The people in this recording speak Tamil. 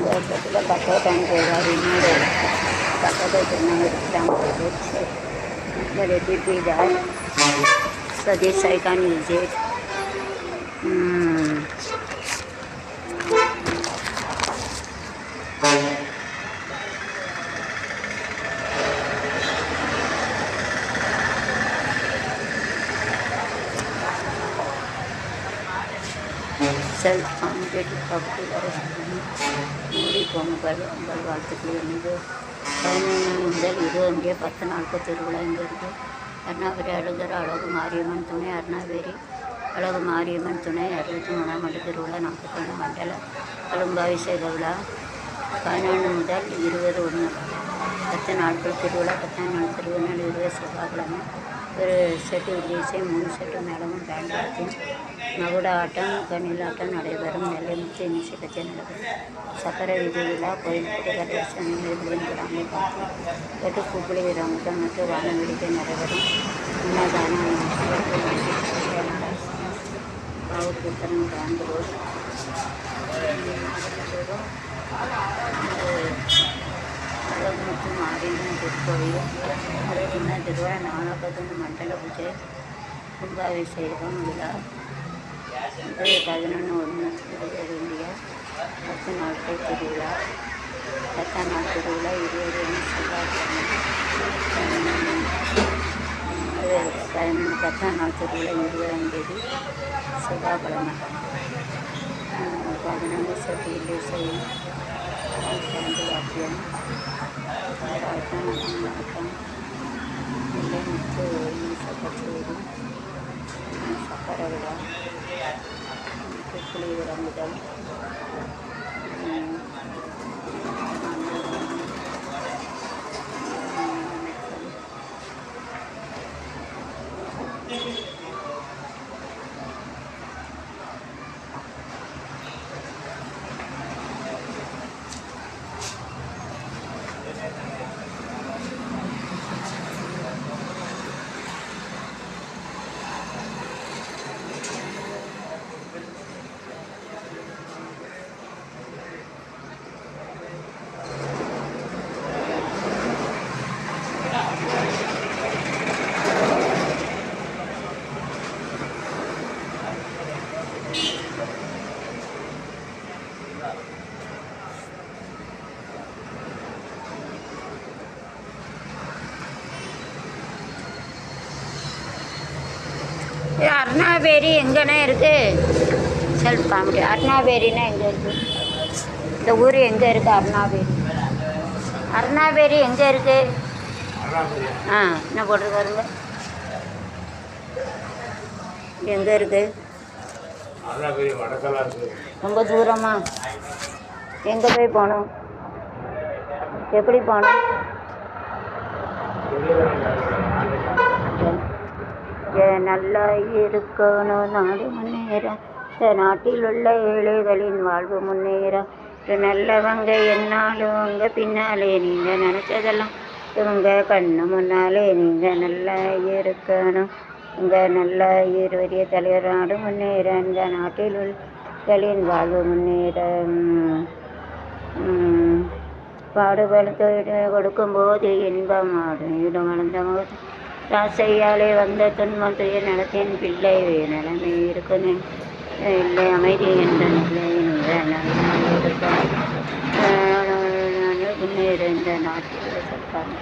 பக்கத்தில் கட்டோட்டான்னு போயிடாது இன்னொரு கட்டோட்டு நாங்கள் இருக்கிறாங்க but it will be that. So this I can use it. Self-founded property Modi Pongal உங்கள் வாழ்த்துக்கள் என்னது 11 முதல் 20 நாட்கள் திருவிழா இங்கே இருக்குது. அருணாபுரி அழுகர் அழகு மாரியம்மன் துணை அருணாபுரி அழகு மாரியம்மன் துணை 63ஆம் ஆண்டு திருவிழா 41 மண்டல குடும்பாபிஷேக விழா 11 முதல் 21 10 நாட்கள் திருவிழா 10ஆம் நாள் திருவிழா 20 செவ்வாய்க்கிழமை ஒரு செட்டு வில்லேஜை 3 செட்டு மேளமும் பேண்ட் மகுட ஆட்டம் கண்ணிலாட்டம் நடைபெறும். நெல்லை முக்கிய நிச்சயக்கட்சி நடைபெறும். சக்கர விதி விழா கோயில்பட்டி கட்டேசன் கிராமத்தை பார்த்து எட்டு பூக்குழி வீரமுட்டம் மற்றும் வான வேடிக்கை நடைபெறும். உன்னதான பாவூர் புத்தனம் கிராண்ட் ரோட் மற்றும் மாரியம்மன் திருக்கோயில் அதுக்குன்னா திருவிழா 41 மண்டல பூஜை கும்பாபிஷேகம் விழா 11/1 இந்தியா 10 நாட்கள் திருவிழா 10ஆம் நாள் திருவிழா 20 செவ்வாய்க்கிழமை 10ஆம் நாள் திருவிழா 20ஆம் தேதி செவ்வாய்க்கிழமை 11 செட்டு இல்லேசை வாக்கியம் ஆட்டம் இல்லை முத்து கச்சேரி சக்கர விழா புலி விரங்குதல் அருணாபேரி எங்கண்ணே இருக்குது? Self comedy. அருணாபேரின்னா எங்கே இருக்குது? இந்த ஊர் எங்கே இருக்குது? அருணாபேரி எங்கே இருக்குது? என்ன போட்டிருக்காருங்க? எங்கே இருக்குது? ரொம்ப தூரமா? எங்கே போய் போகணும்? எப்படி போகணும்? நல்லா இருக்கணும் நாடு முன்னேற நாட்டில் உள்ள ஏழைகளின் வாழ்வு முன்னேற நல்லவங்க என்னாலும் உங்க பின்னாலே நீங்கள் நினச்சதெல்லாம் இவங்க கண்ணு முன்னாலே நீங்கள் நல்லா இருக்கணும். உங்கள் நல்ல பெரிய தலைவர் நாடு முன்னேற இந்த நாட்டில் உள்ளகளின் வாழ்வு முன்னேற பாடுபடுத்த கொடுக்கும்போது இன்பம் ஆடும் இடம் வளர்ந்த போது ராசையாலே வந்த துன்பம் துய நடத்தின் பிள்ளை நிலைமை இருக்கணும் இல்லை அமைதி என்ற நிலை முன்னேற இந்த நாட்டில் சட்டம்